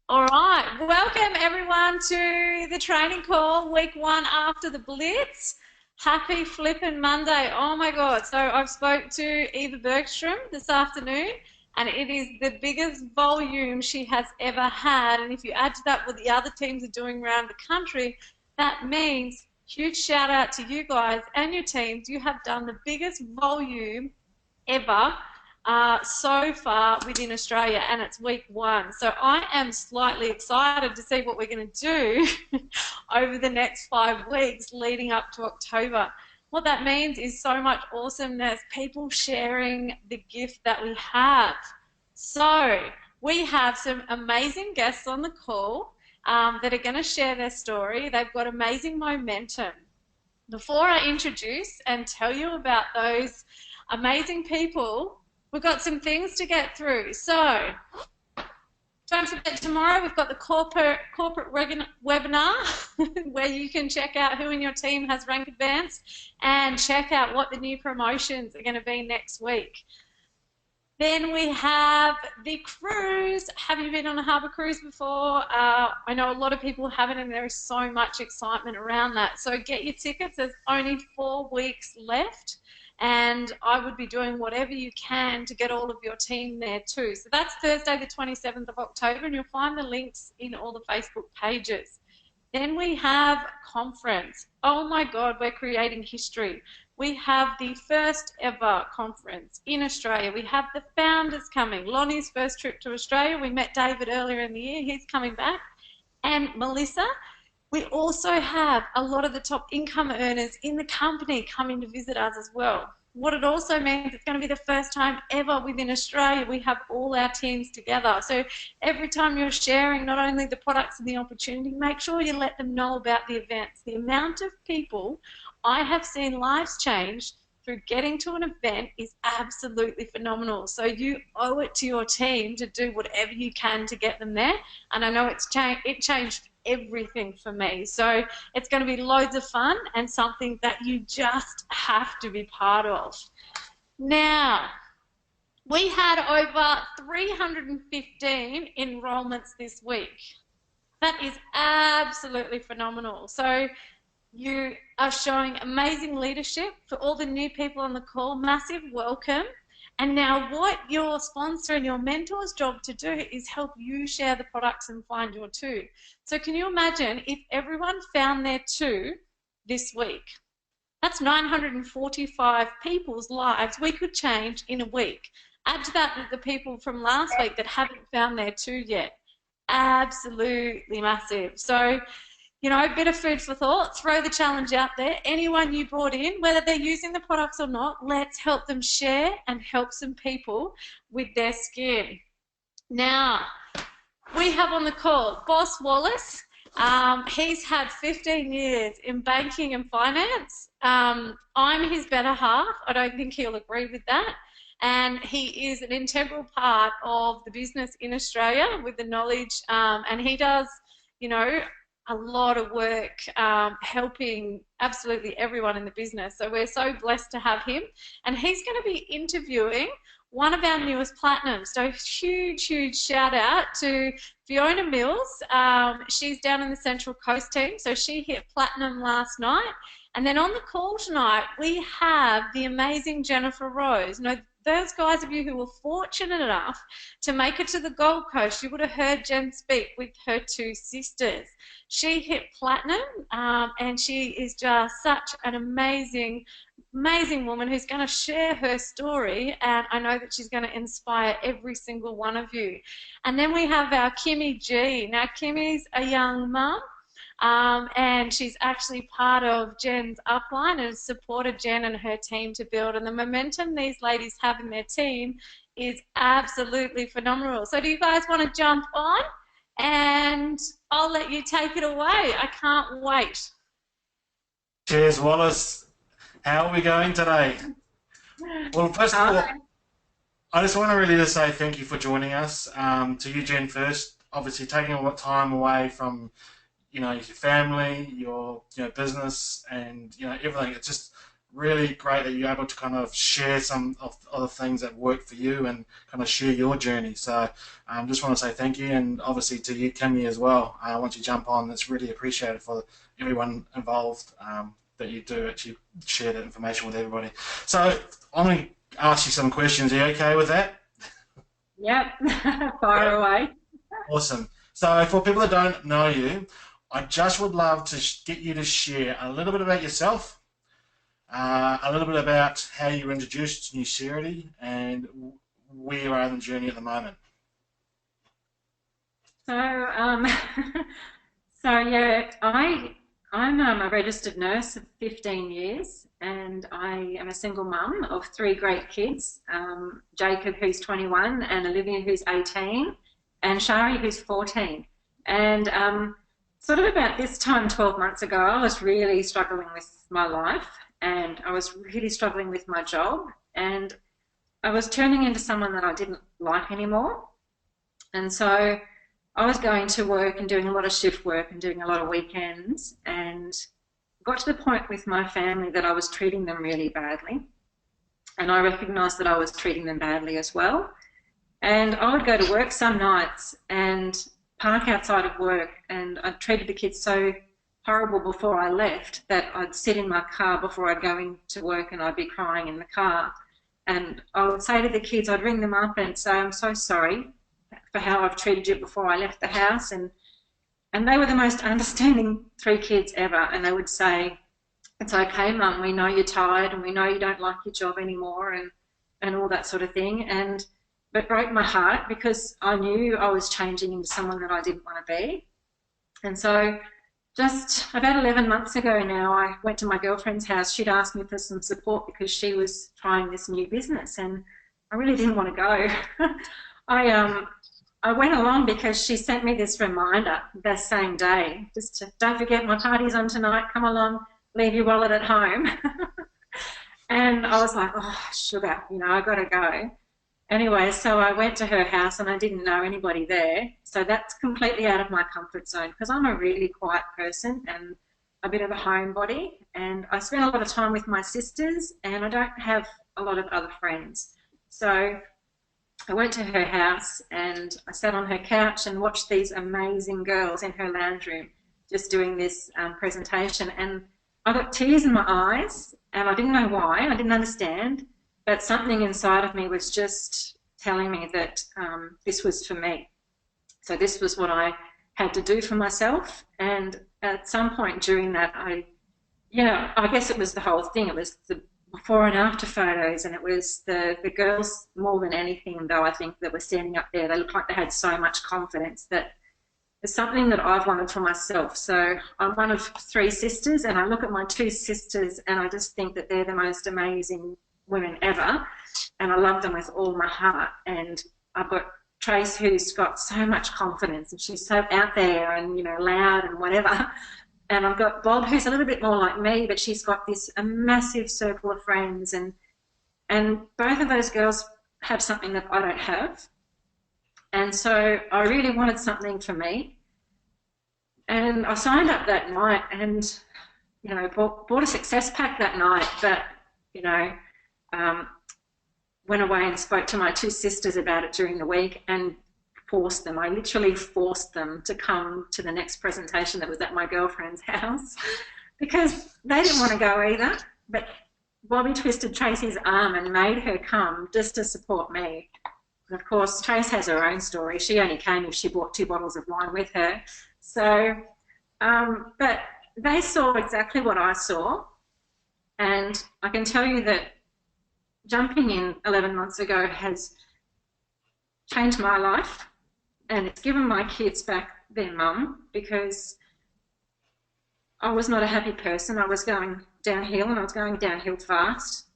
All right, welcome everyone to the training call, week one after the Blitz. Happy flipping Monday. Oh my God. So I've spoke to Eva Bergstrom this afternoon and it is the biggest volume she has ever had. And if you add to that what the other teams are doing around the country, that means huge shout out to you guys and your teams. You have done the biggest volume ever so far within Australia, and it's week one. So I am slightly excited to see what we're going to do over the next 5 weeks leading up to October. What that means is so much awesomeness, people sharing the gift that we have. So we have some amazing guests on the call that are going to share their story. They've got amazing momentum. Before I introduce and tell you about those amazing people, we've got some things to get through. So don't forget, tomorrow we've got the corporate webinar where you can check out who in your team has rank advanced and check out what the new promotions are going to be next week. Then we have the cruise. Have you been on a harbour cruise before? I know a lot of people haven't, and there is so much excitement around that. So get your tickets. There's only 4 weeks left, and I would be doing whatever you can to get all of your team there too. So that's Thursday the 27th of October, and you'll find the links in all the Facebook pages. Then we have conference. Oh my God, we're creating history. We have the first ever conference in Australia. We have the founders coming. Lonnie's first trip to Australia. We met David earlier in the year. He's coming back. And Melissa. We also have a lot of the top income earners in the company coming to visit us as well. What it also means, it's going to be the first time ever within Australia we have all our teams together. So every time you're sharing not only the products and the opportunity, make sure you let them know about the events. The amount of people I have seen lives change through getting to an event is absolutely phenomenal. So you owe it to your team to do whatever you can to get them there. And I know it changed everything for me. So it's going to be loads of fun and something that you just have to be part of. Now, we had over 315 enrollments this week. That is absolutely phenomenal. So you are showing amazing leadership. For all the new people on the call, massive welcome. And now what your sponsor and your mentor's job to do is help you share the products and find your two. So can you imagine if everyone found their two this week? That's 945 people's lives we could change in a week. Add to that the people from last week that haven't found their two yet. Absolutely massive. So, you know, a bit of food for thought, throw the challenge out there. Anyone you brought in, whether they're using the products or not, let's help them share and help some people with their skin. Now, we have on the call Boss Wallace. He's had 15 years in banking and finance. I'm his better half. I don't think he'll agree with that. And he is an integral part of the business in Australia with the knowledge, and he does, you know, a lot of work helping absolutely everyone in the business. So we're so blessed to have him. And he's going to be interviewing one of our newest platinums. So huge, huge shout out to Fiona Mills. She's down in the Central Coast team. So she hit platinum last night. And then on the call tonight, we have the amazing Jennifer Rose. Now, those guys of you who were fortunate enough to make it to the Gold Coast, you would have heard Jen speak with her two sisters. She hit platinum, and she is just such an amazing woman who's going to share her story, and I know that she's going to inspire every single one of you. And then we have our Kimmy G. Now, Kimmy's a young mum. And she's actually part of Jen's upline and has supported Jen and her team to build. And the momentum these ladies have in their team is absolutely phenomenal. So do you guys want to jump on? And I'll let you take it away. I can't wait. Cheers, Wallace. How are we going today? Well, first of all, I just want to really just say thank you for joining us. To you, Jen, first, obviously taking a lot of time away from your family, your business, and everything. It's just really great that you're able to kind of share some of the things that work for you and kind of share your journey. So just want to say thank you, and obviously to you, Kimmy, as well. Once you jump on, it's really appreciated for everyone involved that you do actually share that information with everybody. So I'm going to ask you some questions. Are you okay with that? Yep, fire away. Awesome. So for people that don't know you, I just would love to get you to share a little bit about yourself, a little bit about how you were introduced to Newcerity, and where you are in the journey at the moment. So, so yeah, I'm a registered nurse of 15 years, and I am a single mum of 3 great kids, Jacob, who's 21, and Olivia, who's 18, and Shari, who's 14. And sort of about this time 12 months ago, I was really struggling with my life, and I was really struggling with my job, and I was turning into someone that I didn't like anymore. And so I was going to work and doing a lot of shift work and doing a lot of weekends, and got to the point with my family that I was treating them really badly. And I recognised that I was treating them badly as well. And I would go to work some nights and park outside of work, and I treated the kids so horrible before I left that I'd sit in my car before I'd go into work, and I'd be crying in the car. And I would say to the kids, I'd ring them up and say, I'm so sorry for how I've treated you before I left the house. And they were the most understanding 3 kids ever. And they would say, it's okay, Mum, we know you're tired, and we know you don't like your job anymore, and all that sort of thing. But it broke my heart, because I knew I was changing into someone that I didn't want to be. And so just about 11 months ago now, I went to my girlfriend's house. She'd asked me for some support because she was trying this new business, and I really didn't want to go. I went along because she sent me this reminder the same day, just to, don't forget my party's on tonight, come along, leave your wallet at home. And I was like, oh, sugar, I got to go. Anyway, so I went to her house, and I didn't know anybody there. So that's completely out of my comfort zone, because I'm a really quiet person and a bit of a homebody. And I spend a lot of time with my sisters, and I don't have a lot of other friends. So I went to her house, and I sat on her couch and watched these amazing girls in her lounge room just doing this presentation. And I got tears in my eyes, and I didn't know why. I didn't understand. But something inside of me was just telling me that this was for me. So this was what I had to do for myself. And at some point during that, I guess it was the whole thing. It was the before and after photos, and it was the girls more than anything, though, I think, that were standing up there. They looked like they had so much confidence that it's something that I've wanted for myself. So I'm one of 3 sisters, and I look at my 2 sisters, and I just think that they're the most amazing women ever, and I love them with all my heart. And I've got Trace, who's got so much confidence, and she's so out there and loud and whatever. And I've got Bob, who's a little bit more like me, but she's got a massive circle of friends, and both of those girls have something that I don't have. And so I really wanted something for me, and I signed up that night, and bought a success pack that night, but went away and spoke to my 2 sisters about it during the week, and forced them. I literally forced them to come to the next presentation that was at my girlfriend's house, because they didn't want to go either. But Bobby twisted Tracy's arm and made her come just to support me. And of course, Trace has her own story. She only came if she brought 2 bottles of wine with her. So, but they saw exactly what I saw. And I can tell you that jumping in 11 months ago has changed my life, and it's given my kids back their mum, because I was not a happy person. I was going downhill, and I was going downhill fast.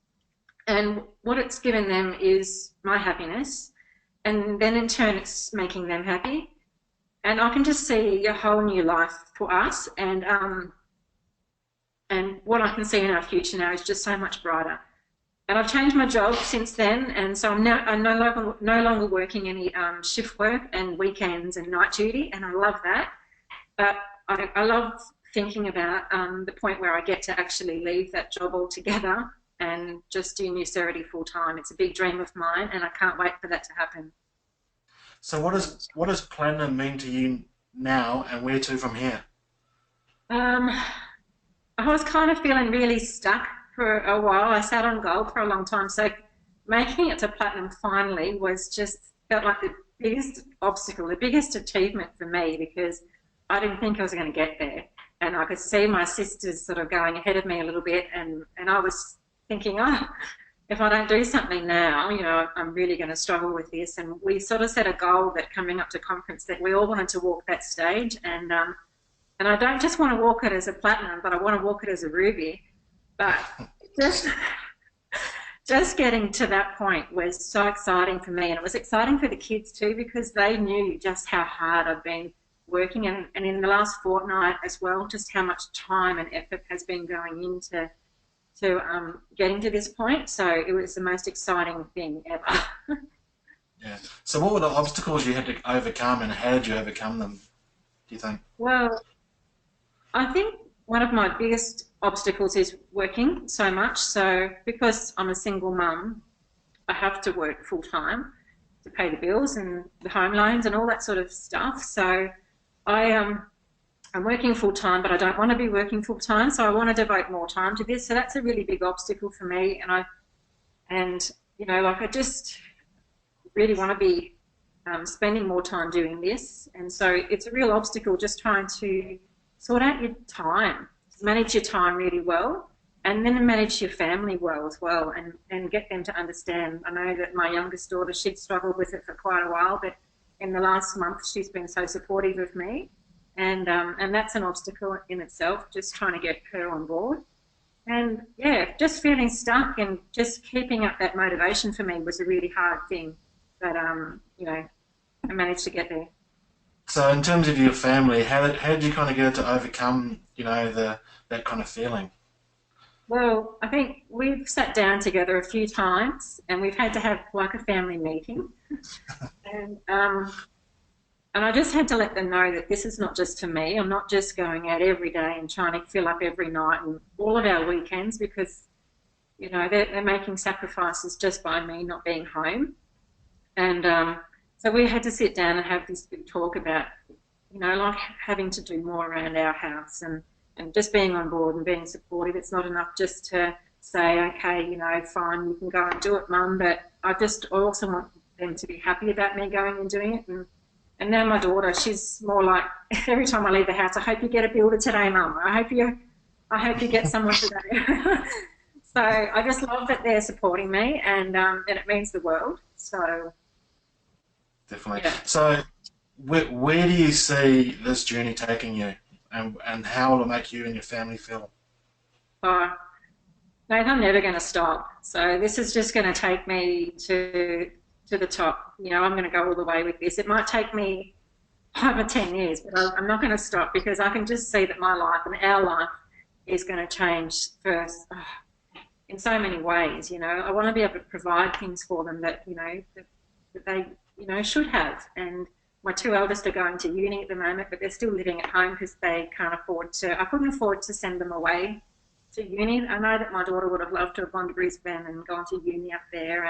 And what it's given them is my happiness, and then in turn it's making them happy. And I can just see a whole new life for us, and what I can see in our future now is just so much brighter. And I've changed my job since then, and so I'm no longer working any shift work and weekends and night duty, and I love that. But I love thinking about the point where I get to actually leave that job altogether and just do Newcerity full time. It's a big dream of mine, and I can't wait for that to happen. So what does platinum mean to you now, and where to from here? Um, I was kind of feeling really stuck for a while. I sat on gold for a long time, so making it to platinum finally was just felt like the biggest obstacle, the biggest achievement for me, because I didn't think I was going to get there. And I could see my sisters sort of going ahead of me a little bit, and I was thinking, oh, if I don't do something now, you know, I'm really going to struggle with this. And we sort of set a goal that coming up to conference that we all wanted to walk that stage, and I don't just want to walk it as a platinum, but I want to walk it as a ruby. But just getting to that point was so exciting for me, and it was exciting for the kids too, because they knew just how hard I've been working, and in the last fortnight as well, just how much time and effort has been going into getting to this point. So it was the most exciting thing ever. Yeah. So what were the obstacles you had to overcome, and how did you overcome them, do you think? Well, I think one of my biggest obstacles is working so much. So because I'm a single mum, I have to work full time to pay the bills and the home loans and all that sort of stuff. So I'm working full time, but I don't want to be working full time. So I want to devote more time to this. So that's a really big obstacle for me. And you know, like I just really want to be spending more time doing this. And so it's a real obstacle just trying to sort out your time, manage your time really well, and then manage your family well as well, and get them to understand. I know that my youngest daughter, she'd struggled with it for quite a while, but in the last month she's been so supportive of me, and that's an obstacle in itself, just trying to get her on board. And yeah, just feeling stuck and just keeping up that motivation for me was a really hard thing, but you know, I managed to get there. So in terms of your family, how did you kind of get it to overcome, you know, that kind of feeling? Well, I think we've sat down together a few times, and we've had to have like a family meeting, and I just had to let them know that this is not just for me. I'm not just going out every day and trying to fill up every night and all of our weekends, because you know they're making sacrifices just by me not being home, and so we had to sit down and have this big talk about, you know, like having to do more around our house, and just being on board and being supportive. It's not enough just to say, okay, you know, fine, you can go and do it, Mum, but I also want them to be happy about me going and doing it. And now my daughter, she's more like, every time I leave the house, I hope you get a builder today, Mum. I hope you get someone today. So I just love that they're supporting me, and it means the world. So Definitely. yeah. So where do you see this journey taking you, and how will it make you and your family feel? Mate, I'm never going to stop. So this is just going to take me to the top. You know, I'm going to go all the way with this. It might take me 5 or 10 years, but I'm not going to stop, because I can just see that my life and our life is going to change first in so many ways. You know, I want to be able to provide things for them that, you know, that they, you know, should have. And my 2 eldest are going to uni at the moment, but they're still living at home because they can't afford to. I couldn't afford to send them away to uni. I know that my daughter would have loved to have gone to Brisbane and gone to uni up there,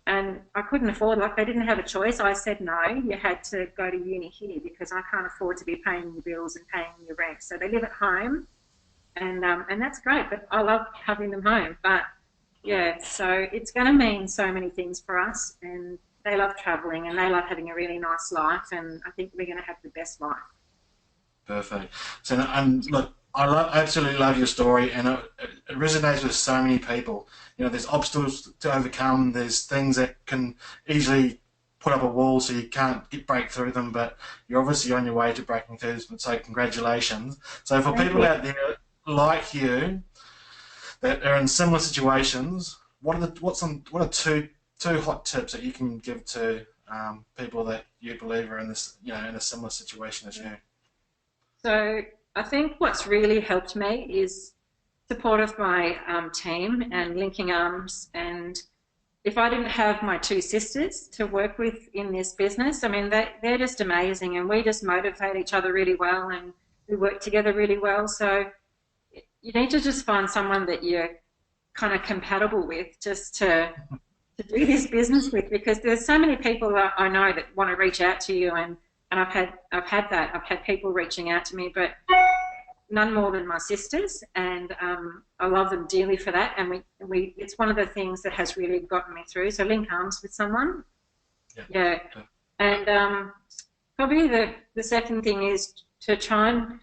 and I couldn't afford, like they didn't have a choice. I said no, you had to go to uni here, because I can't afford to be paying your bills and paying your rent. So they live at home, and that's great, but I love having them home. But yeah, so it's going to mean so many things for us, and they love travelling and they love having a really nice life, and I think we're going to have the best life. Perfect. So, and look, absolutely love your story, and it resonates with so many people. You know, there's obstacles to overcome. There's things that can easily put up a wall so you can't break through them, but you're obviously on your way to breaking through them. So congratulations. So for people out there like you that are in similar situations, what are two hot tips that you can give to people that you believe are in this, you know, in a similar situation as you? So I think what's really helped me is support of my team and linking arms. And if I didn't have my 2 sisters to work with in this business, I mean, they're just amazing, and we just motivate each other really well. we work together really well. So you need to just find someone that you're kind of compatible with just to do this business with, because there's so many people that I know that want to reach out to you, and I've had people reaching out to me, but none more than my sisters, and I love them dearly for that. And we it's one of the things that has really gotten me through. So link arms with someone, yeah. And probably the second thing is to try and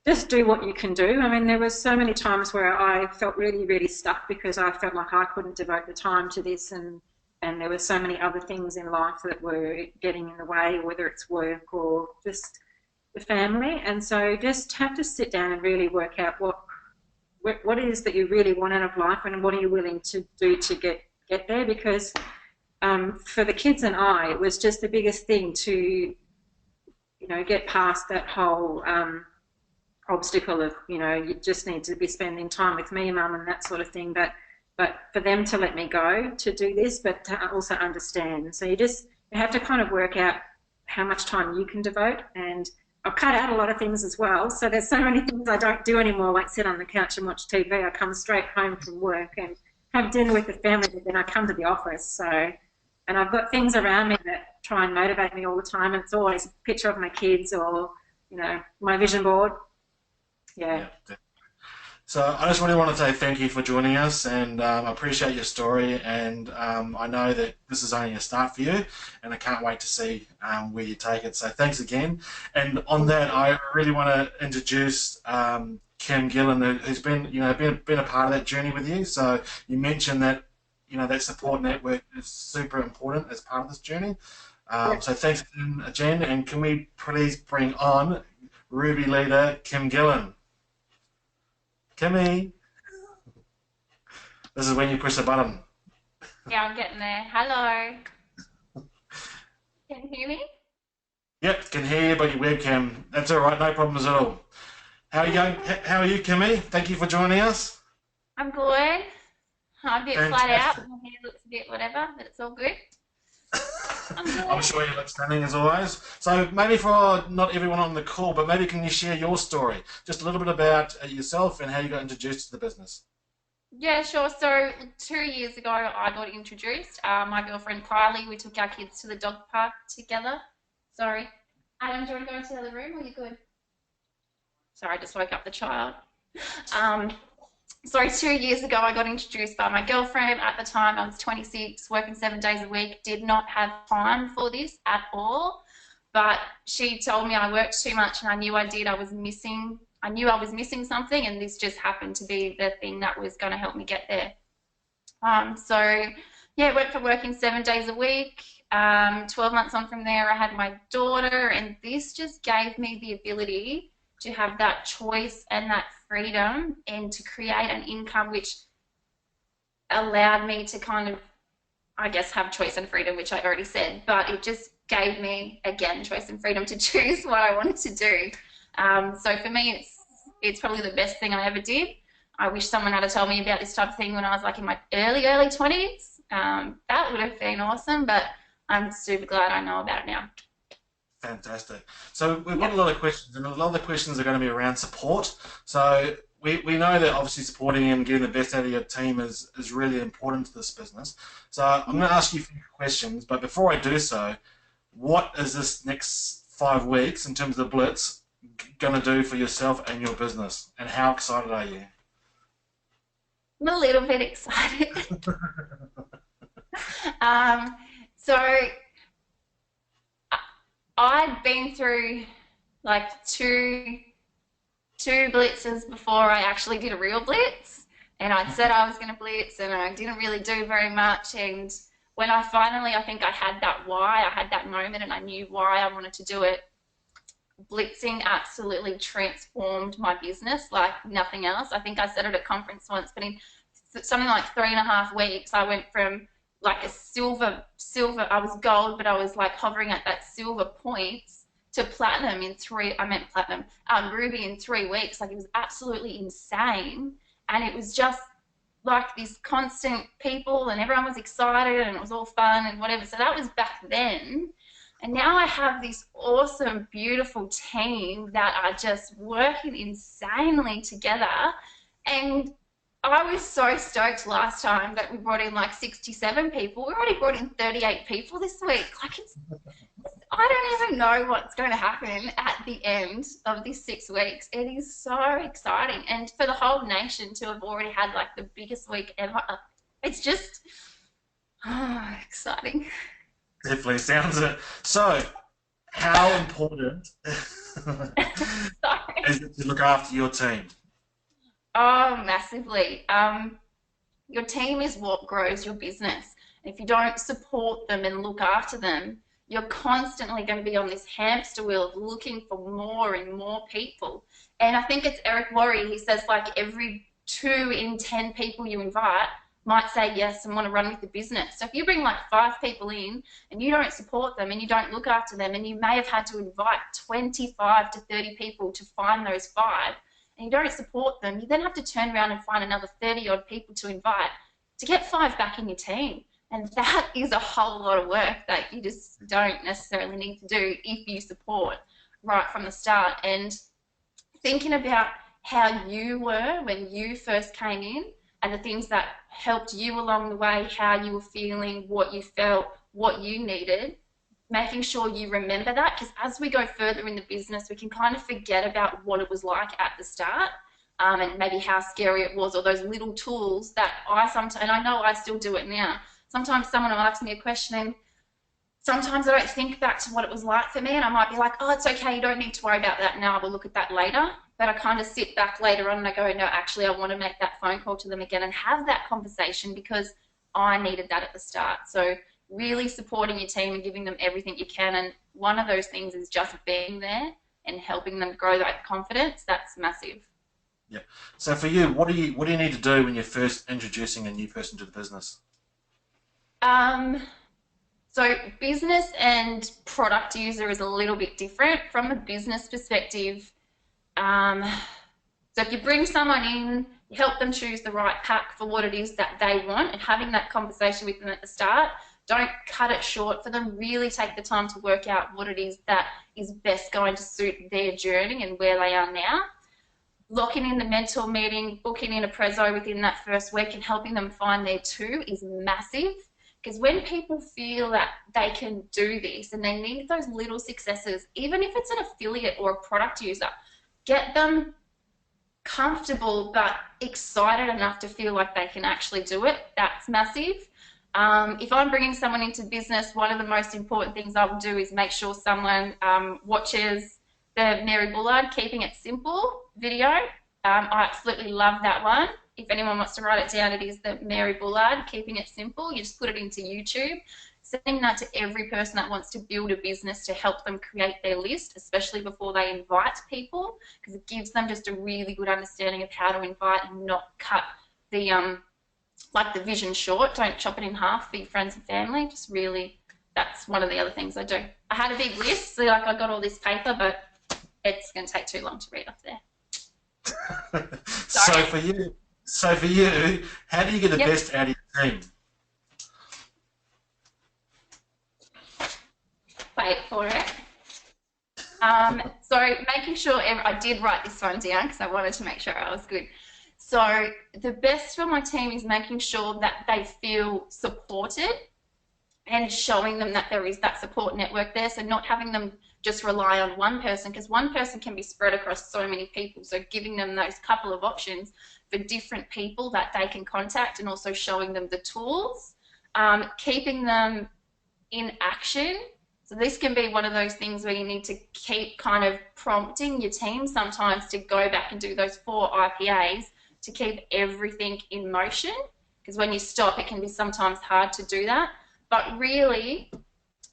just do what you can do. I mean, there was so many times where I felt really, really stuck because I felt like I couldn't devote the time to this, and there were so many other things in life that were getting in the way, whether it's work or just the family. And so just have to sit down and really work out what it is that you really want out of life, and what are you willing to do to get there. Because for the kids and I, it was just the biggest thing to, you know, get past that whole obstacle of, you know, you just need to be spending time with me, mum, and that sort of thing. But for them to let me go to do this, but to also understand. So you have to kind of work out how much time you can devote. And I've cut out a lot of things as well. So there's so many things I don't do anymore, like sit on the couch and watch TV. I come straight home from work and have dinner with the family, but then I come to the office. So, and I've got things around me that try and motivate me all the time. It's always a picture of my kids or, you know, my vision board. Yeah. So I just really want to say thank you for joining us, and I appreciate your story, and I know that this is only a start for you, and I can't wait to see where you take it. So thanks again. And on that, I really want to introduce Kim Gillen, who's been a part of that journey with you. So you mentioned that, you know, that support network is super important as part of this journey. So thanks again, Jen, and can we please bring on Ruby leader Kim Gillen? Kimmy, this is when you push the button. Yeah, I'm getting there. Hello. Can you hear me? Yep, can hear you, but your webcam. That's all right, no problems at all. How are you going? How are you, Kimmy? Thank you for joining us. I'm good. I'm a bit Fantastic. flat out. My hair looks a bit whatever, but it's all good. I'm sure you look stunning as always. So maybe for not everyone on the call, but maybe can you share your story? Just a little bit about yourself and how you got introduced to the business. Yeah, sure. So 2 years ago, I got introduced. My girlfriend Kylie, we took our kids to the dog park together. Sorry. Adam, do you want to go into the other room or you good? Sorry, I just woke up the child. So 2 years ago, I got introduced by my girlfriend. At the time, I was 26, working 7 days a week, did not have time for this at all. But she told me I worked too much, and I knew I did. I knew I was missing something, and this just happened to be the thing that was going to help me get there. So yeah, went from working 7 days a week. 12 months on from there, I had my daughter, and this just gave me the ability to have that choice and that freedom, and to create an income which allowed me to kind of, I guess, have choice and freedom, which I already said, but it just gave me, again, choice and freedom to choose what I wanted to do. So for me, it's probably the best thing I ever did. I wish someone had told me about this type of thing when I was like in my early 20s. That would have been awesome, but I'm super glad I know about it now. Fantastic. So we've got a lot of questions, and a lot of the questions are going to be around support. So we know that obviously supporting and getting the best out of your team is really important to this business. So I'm going to ask you a few questions, but before I do so, what is this next 5 weeks in terms of the Blitz going to do for yourself and your business, and how excited are you? I'm a little bit excited. So I'd been through like two blitzes before I actually did a real blitz, and I'd said I was going to blitz, and I didn't really do very much. And when I finally, I think I had that why, I had that moment, and I knew why I wanted to do it. Blitzing absolutely transformed my business like nothing else. I think I said it at a conference once, but in something like 3.5 weeks, I went from like a silver, I was gold, but I was like hovering at that silver points, to platinum in ruby in 3 weeks. Like, it was absolutely insane. And it was just like this constant people, and everyone was excited, and it was all fun and whatever. So that was back then. And now I have this awesome, beautiful team that are just working insanely together. And I was so stoked last time that we brought in like 67 people. We already brought in 38 people this week. Like I don't even know what's going to happen at the end of these 6 weeks. It is so exciting. And for the whole nation to have already had like the biggest week ever, it's just exciting. Definitely sounds it. So, how important is it to look after your team? Oh, massively. Your team is what grows your business. If you don't support them and look after them, you're constantly going to be on this hamster wheel of looking for more and more people. And I think it's Eric Worre, he says like every 2 in 10 people you invite might say yes and want to run with the business. So if you bring like 5 people in and you don't support them and you don't look after them, and you may have had to invite 25 to 30 people to find those 5, and you don't support them, you then have to turn around and find another 30 odd people to invite to get 5 back in your team. And that is a whole lot of work that you just don't necessarily need to do if you support right from the start. And thinking about how you were when you first came in and the things that helped you along the way, how you were feeling, what you felt, what you needed, making sure you remember that, because as we go further in the business, we can kind of forget about what it was like at the start. And maybe how scary it was, or those little tools that I sometimes, and I know I still do it now. Sometimes someone will ask me a question and sometimes I don't think back to what it was like for me, and I might be like, oh, it's okay, you don't need to worry about that now, we'll look at that later. But I kind of sit back later on and I go, no, actually I want to make that phone call to them again and have that conversation because I needed that at the start. So really supporting your team and giving them everything you can, and one of those things is just being there and helping them grow that confidence. That's massive. Yeah. So for you, what do you need to do when you're first introducing a new person to the business? So business and product user is a little bit different. From a business perspective, so if you bring someone in, you help them choose the right pack for what it is that they want, and having that conversation with them at the start, don't cut it short for them. Really take the time to work out what it is that is best going to suit their journey and where they are now. Locking in the mentor meeting, booking in a prezzo within that first week and helping them find their 2 is massive. Because when people feel that they can do this and they need those little successes, even if it's an affiliate or a product user, get them comfortable but excited enough to feel like they can actually do it. That's massive. If I'm bringing someone into business, one of the most important things I will do is make sure someone watches the Mary Bullard Keeping It Simple video. I absolutely love that one. If anyone wants to write it down, it is the Mary Bullard Keeping It Simple. You just put it into YouTube. Sending that to every person that wants to build a business to help them create their list, especially before they invite people, because it gives them just a really good understanding of how to invite and not cut the like the vision short. Don't chop it in half for your friends and family. Just really, that's one of the other things I do. I had a big list, so like I got all this paper, but it's going to take too long to read up there. So for you, how do you get the best out of your team? Wait for it. So making sure, I did write this one down because I wanted to make sure I was good. So the best for my team is making sure that they feel supported and showing them that there is that support network there. So not having them just rely on one person, because one person can be spread across so many people. So giving them those couple of options for different people that they can contact, and also showing them the tools, keeping them in action. So this can be one of those things where you need to keep kind of prompting your team sometimes to go back and do those 4 IPAs to keep everything in motion, because when you stop it can be sometimes hard to do that. But really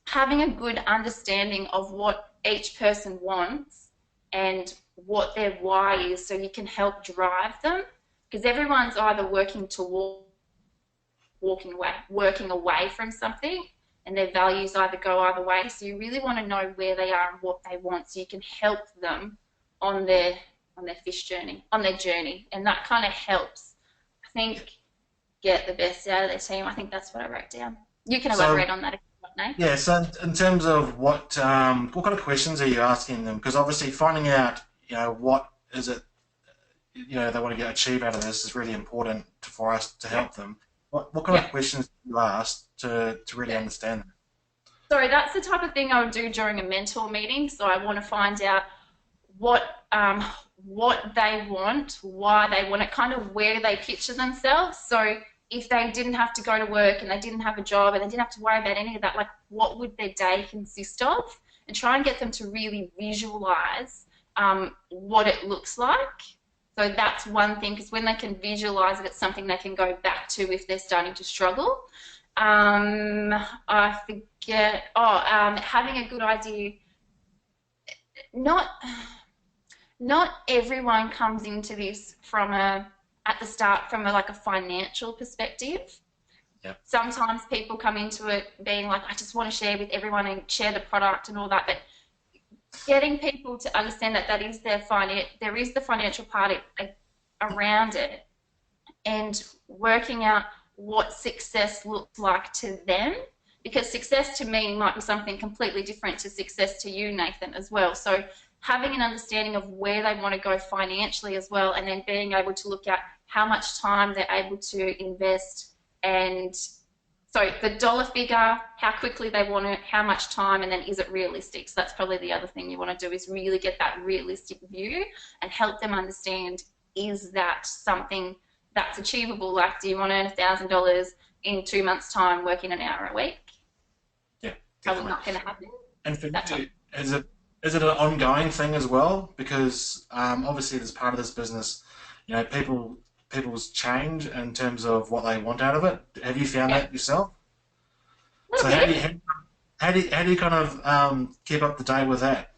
having a good understanding of what each person wants and what their why is, so you can help drive them, because everyone's either working away from something, and their values either go either way. So you really want to know where they are and what they want, so you can help them on their fish journey, on their journey, and that kind of helps, I think, get the best out of their team. I think that's what I wrote down. You can elaborate on that if you want, Nate? Yeah, so in terms of what kind of questions are you asking them? Because obviously finding out, what is it, they want to get achieve out of this is really important for us to help them. What kind Yeah. of questions do you ask to really understand them? So that's the type of thing I would do during a mentor meeting. So I want to find out what they want, why they want it, kind of where they picture themselves. So if they didn't have to go to work and they didn't have a job and they didn't have to worry about any of that, like what would their day consist of? And try and get them to really visualize what it looks like. So that's one thing, because when they can visualize it, it's something they can go back to if they're starting to struggle. I forget. Having a good idea. Not everyone comes into this at the start from a financial perspective. Yep. Sometimes people come into it being like, I just want to share with everyone and share the product and all that, but getting people to understand that there is the financial part around it, and working out what success looks like to them, because success to me might be something completely different to success to you, Nathan, as well. So having an understanding of where they want to go financially as well, and then being able to look at how much time they're able to invest, and so the dollar figure, how quickly they want it, how much time, and then is it realistic? So that's probably the other thing you want to do, is really get that realistic view and help them understand, is that something that's achievable? Like, do you want to earn $1,000 in 2 months' time working an hour a week? Yeah, Probably not going to happen. And for you, is it an ongoing thing as well? Because obviously, as part of this business, people's change in terms of what they want out of it. Have you found that yourself? So how do you kind of keep up to date with that?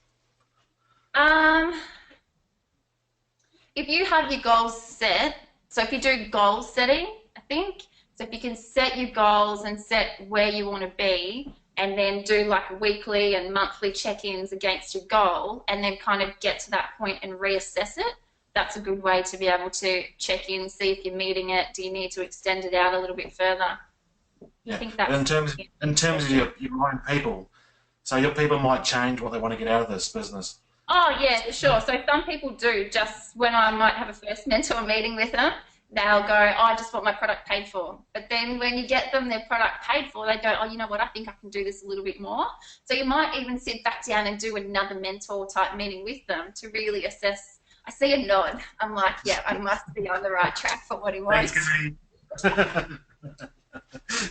If you have your goals set, so if you do goal setting, I think, so if you can set your goals and set where you want to be, and then do like weekly and monthly check-ins against your goal, and then kind of get to that point and reassess it, that's a good way to be able to check in, see if you're meeting it. Do you need to extend it out a little bit further? Yeah. I think that's in terms of your own people, so your people might change what they want to get out of this business. Oh yeah, for sure. So some people do, just when I might have a first mentor meeting with them, they'll go, oh, I just want my product paid for. But then when you get them their product paid for, they go, oh, you know what, I think I can do this a little bit more. So you might even sit back down and do another mentor type meeting with them to really assess. I see a nod. I'm like, yeah, I must be on the right track for what he wants. Thanks,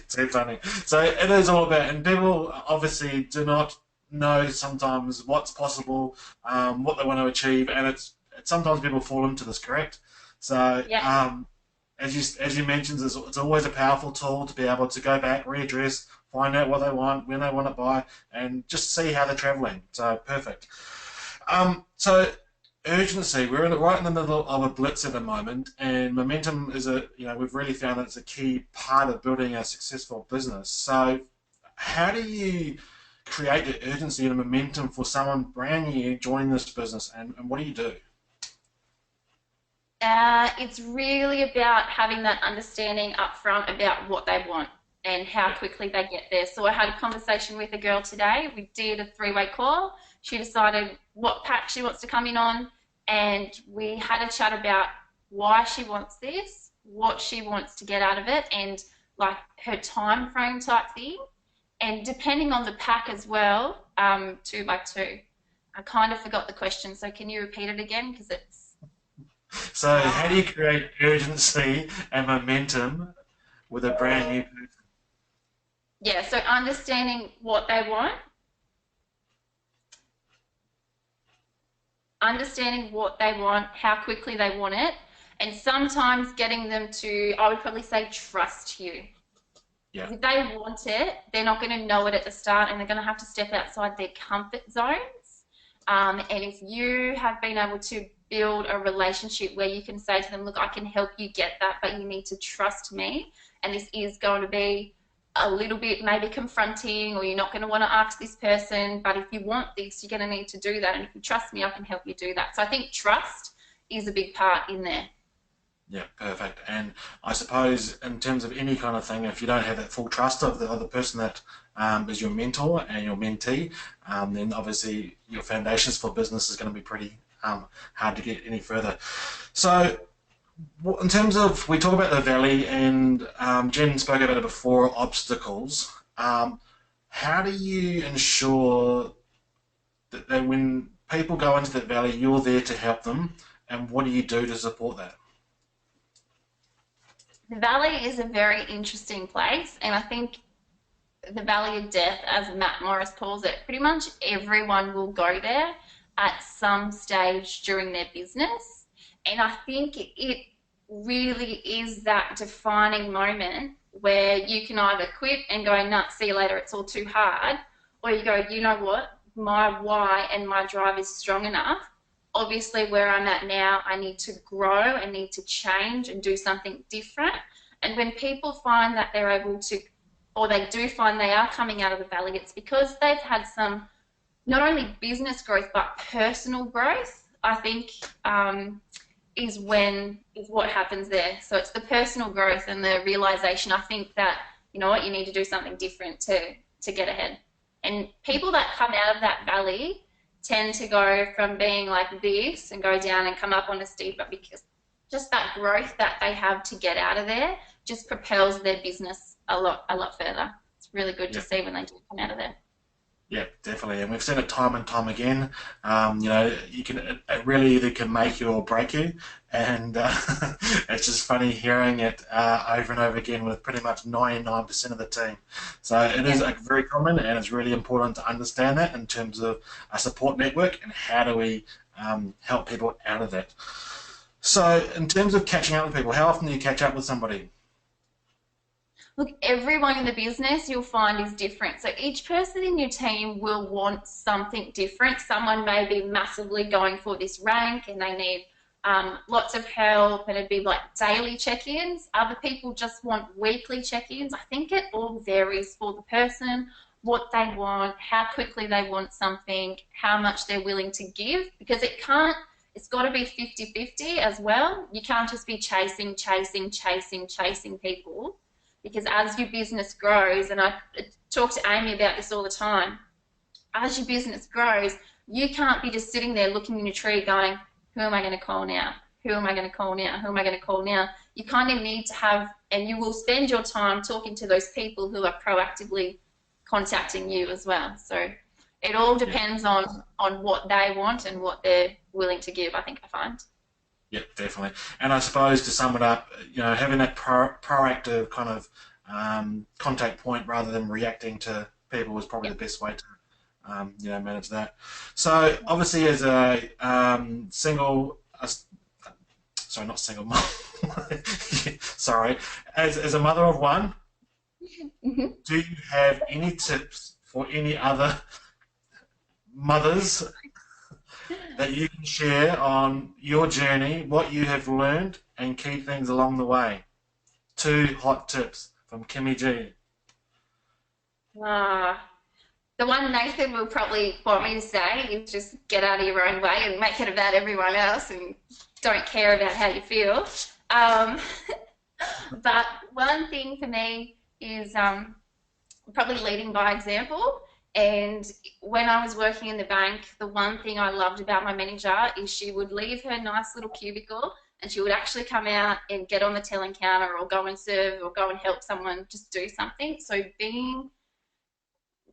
Too funny. So it is all about, and people obviously do not know sometimes what's possible, what they want to achieve, and sometimes people fall into this, correct? So as you mentioned, it's always a powerful tool to be able to go back, readdress, find out what they want, when they want it by, and just see how they're traveling. So perfect. So urgency, we're right in the middle of a blitz at the moment, and momentum is we've really found that it's a key part of building a successful business. So how do you create the urgency and momentum for someone brand new joining this business, and what do you do? It's really about having that understanding up front about what they want and how quickly they get there. So I had a conversation with a girl today. We did a 3-way call. She decided what pack she wants to come in on, and we had a chat about why she wants this, what she wants to get out of it, and like her time frame type thing. And depending on the pack as well, 2 by 2. I kind of forgot the question, so can you repeat it again? Because it's... So how do you create urgency and momentum with a brand new person? Yeah, so understanding what they want, how quickly they want it, and sometimes getting them to, I would probably say, trust you. Yeah. If they want it, they're not going to know it at the start, and they're going to have to step outside their comfort zones. And if you have been able to build a relationship where you can say to them, look, I can help you get that, but you need to trust me, and this is going to be a little bit maybe confronting, or you're not going to want to ask this person, but if you want this, you're going to need to do that, and if you trust me, I can help you do that. So I think trust is a big part in there. Yeah, perfect. And I suppose in terms of any kind of thing, if you don't have that full trust of the other person that is your mentor and your mentee, then obviously your foundations for business is going to be pretty hard to get any further. So, in terms of, we talk about the valley, and Jen spoke about it before, obstacles. How do you ensure that when people go into that valley, you're there to help them, and what do you do to support that? The valley is a very interesting place, and I think the valley of death, as Matt Morris calls it, pretty much everyone will go there at some stage during their business. And I think it really is that defining moment where you can either quit and go, nah, see you later, it's all too hard, or you go, you know what, my why and my drive is strong enough. Obviously, where I'm at now, I need to grow, I need to change and do something different. And when people find that they're able to, or they do find they are coming out of the valley, it's because they've had some, not only business growth, but personal growth, I think, is what happens there. So it's the personal growth and the realization, I think, that, you know what, you need to do something different to get ahead. And people that come out of that valley tend to go from being like this and go down and come up on a steep, but because just that growth that they have to get out of there just propels their business a lot further. It's really good to see when they do come out of there. Yeah, definitely, and we've seen it time and time again. You know, it really either can make you or break you, and it's just funny hearing it over and over again with pretty much 99% of the team. So it is very common, and it's really important to understand that in terms of a support network and how do we help people out of that. So in terms of catching up with people, how often do you catch up with somebody? Look, everyone in the business you'll find is different. So each person in your team will want something different. Someone may be massively going for this rank and they need lots of help, and it'd be like daily check-ins. Other people just want weekly check-ins. I think it all varies for the person, what they want, how quickly they want something, how much they're willing to give, because it's got to be 50-50 as well. You can't just be chasing people, because as your business grows, and I talk to Amy about this all the time, as your business grows, you can't be just sitting there looking in your tree going, who am I going to call now? Who am I going to call now? Who am I going to call now? You kind of need to have, and you will spend your time talking to those people who are proactively contacting you as well. So it all depends on what they want and what they're willing to give, I think I find. Yeah, definitely. And I suppose to sum it up, you know, having that proactive kind of contact point rather than reacting to people is probably the best way to, you know, manage that. So obviously, as a not single mom, sorry, as a mother of one, do you have any tips for any other mothers that you can share on your journey, what you have learned, and key things along the way? 2 hot tips from Kimmy G. The one Nathan will probably want me to say is just get out of your own way and make it about everyone else and don't care about how you feel. But one thing for me is probably leading by example. And when I was working in the bank, the one thing I loved about my manager is she would leave her nice little cubicle and she would actually come out and get on the telling counter or go and serve or go and help someone just do something. So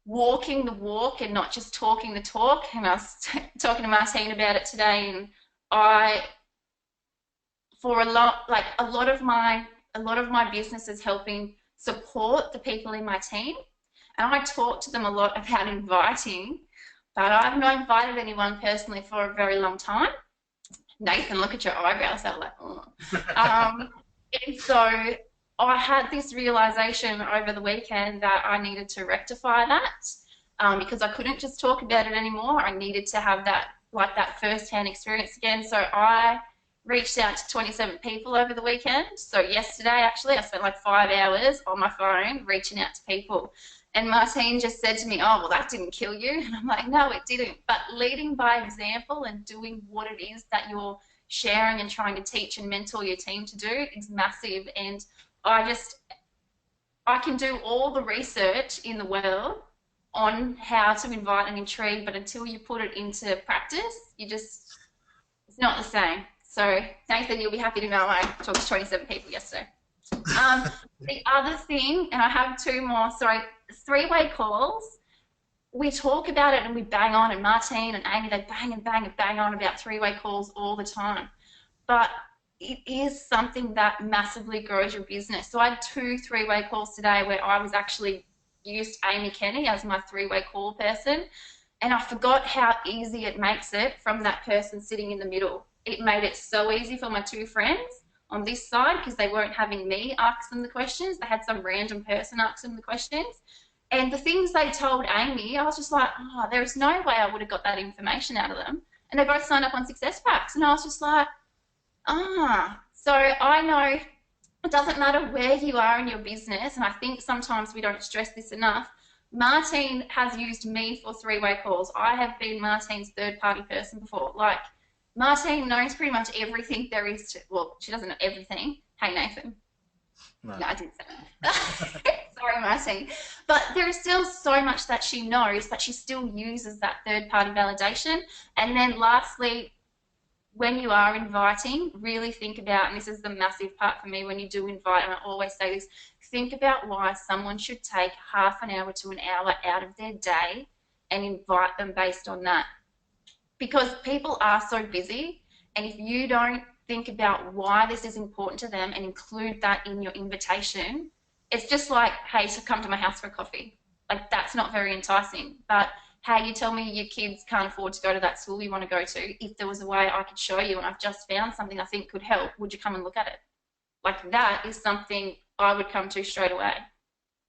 walking the walk and not just talking the talk. And I was talking to Martine about it today, and a lot of my business is helping support the people in my team. And I talk to them a lot about inviting, but I've not invited anyone personally for a very long time. Nathan, look at your eyebrows. They're like, oh. And so I had this realization over the weekend that I needed to rectify that because I couldn't just talk about it anymore. I needed to have that first-hand experience again. So I reached out to 27 people over the weekend. So yesterday, actually, I spent like 5 hours on my phone reaching out to people. And Martine just said to me, oh, well, that didn't kill you. And I'm like, no, it didn't. But leading by example and doing what it is that you're sharing and trying to teach and mentor your team to do is massive. And I can do all the research in the world on how to invite and intrigue, but until you put it into practice, it's not the same. So Nathan, you'll be happy to know I talked to 27 people yesterday. The other thing, and I have two more, sorry, three-way calls. We talk about it and we bang on, and Martine and Amy, they bang and bang and bang on about three-way calls all the time. But it is something that massively grows your business. So I had 2 three-way calls today where I was actually used Amy Kenny as my three-way call person, and I forgot how easy it makes it from that person sitting in the middle. It made it so easy for my 2 friends on this side because they weren't having me ask them the questions. They had some random person ask them the questions. And the things they told Amy, I was just like, oh, there is no way I would have got that information out of them. And they both signed up on Success Packs. And I was just like, so I know it doesn't matter where you are in your business, and I think sometimes we don't stress this enough. Martine has used me for three-way calls. I have been Martine's third-party person before. Like, Martine knows pretty much everything there is to, well, she doesn't know everything. Hey, Nathan. No, I didn't say that. Sorry, Martine. But there is still so much that she knows, but she still uses that third-party validation. And then lastly, when you are inviting, really think about, and this is the massive part for me when you do invite, and I always say this, think about why someone should take half an hour to an hour out of their day and invite them based on that. Because people are so busy, and if you don't think about why this is important to them and include that in your invitation, it's just like, hey, so come to my house for a coffee. Like, that's not very enticing. But hey, you tell me your kids can't afford to go to that school you want to go to. If there was a way I could show you and I've just found something I think could help, would you come and look at it? Like, that is something I would come to straight away.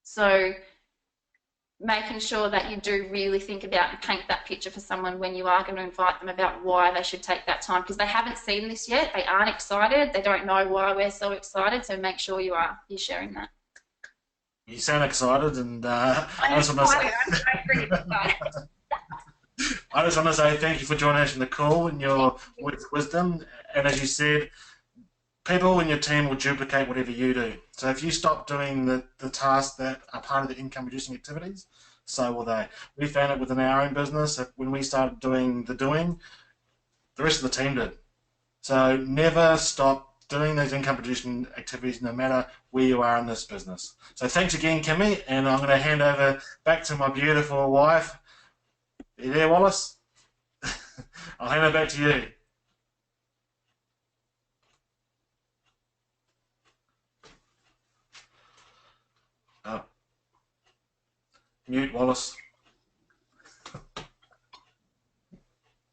So making sure that you do really think about and paint that picture for someone when you are going to invite them about why they should take that time, because they haven't seen this yet, they aren't excited, they don't know why we're so excited, so make sure you're sharing that. You sound excited, and I just want to say thank you for joining us in the call and your wisdom. And as you said, people in your team will duplicate whatever you do. So if you stop doing the tasks that are part of the income-producing activities, so will they. We found it within our own business that when we started doing, the rest of the team did. So never stop doing those income-producing activities, no matter where you are in this business. So thanks again, Kimmy, and I'm going to hand over back to my beautiful wife. Are you there, Wallace? I'll hand it back to you. Oh. Mute, Wallace.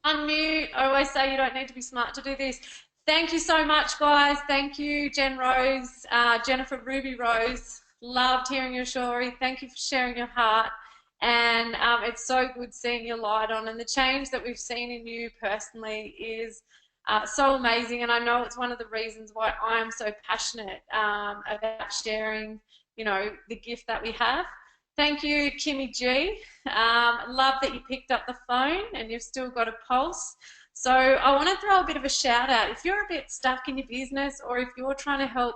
Unmute. I always say you don't need to be smart to do this. Thank you so much, guys. Thank you, Jen Rose, Jennifer Ruby Rose. Loved hearing your story. Thank you for sharing your heart. And it's so good seeing your light on. And the change that we've seen in you personally is so amazing. And I know it's one of the reasons why I'm so passionate about sharing, you know, the gift that we have. Thank you, Kimmy G. Love that you picked up the phone and you've still got a pulse. So I want to throw a bit of a shout out. If you're a bit stuck in your business, or if you're trying to help,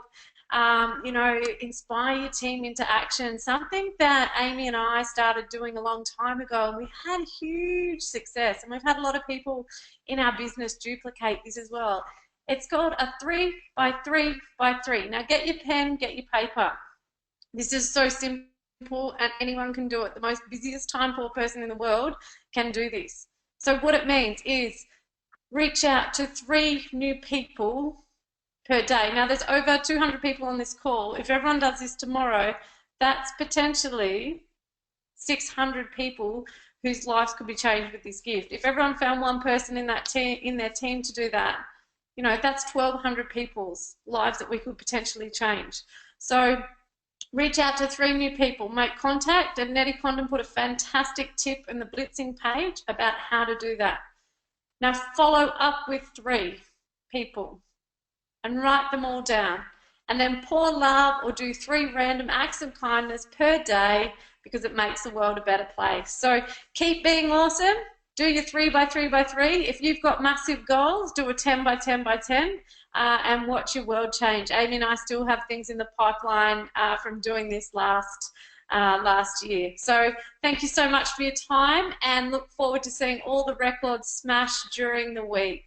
you know, inspire your team into action, something that Amy and I started doing a long time ago, and we had huge success, and we've had a lot of people in our business duplicate this as well. It's called a 3 by 3 by 3. Now get your pen, get your paper. This is so simple and anyone can do it. The most busiest time poor person in the world can do this. So what it means is reach out to 3 new people per day. Now there's over 200 people on this call. If everyone does this tomorrow, that's potentially 600 people whose lives could be changed with this gift. If everyone found one person in that team, in their team to do that, you know, that's 1,200 people's lives that we could potentially change. So reach out to 3 new people, make contact, and Nettie Condon put a fantastic tip in the Blitzing page about how to do that. Now follow up with 3 people and write them all down, and then pour love or do 3 random acts of kindness per day, because it makes the world a better place. So keep being awesome, do your 3x3x3. If you've got massive goals, do a 10x10x10 and watch your world change. Amy and I still have things in the pipeline from doing this last year. So thank you so much for your time and look forward to seeing all the records smashed during the week.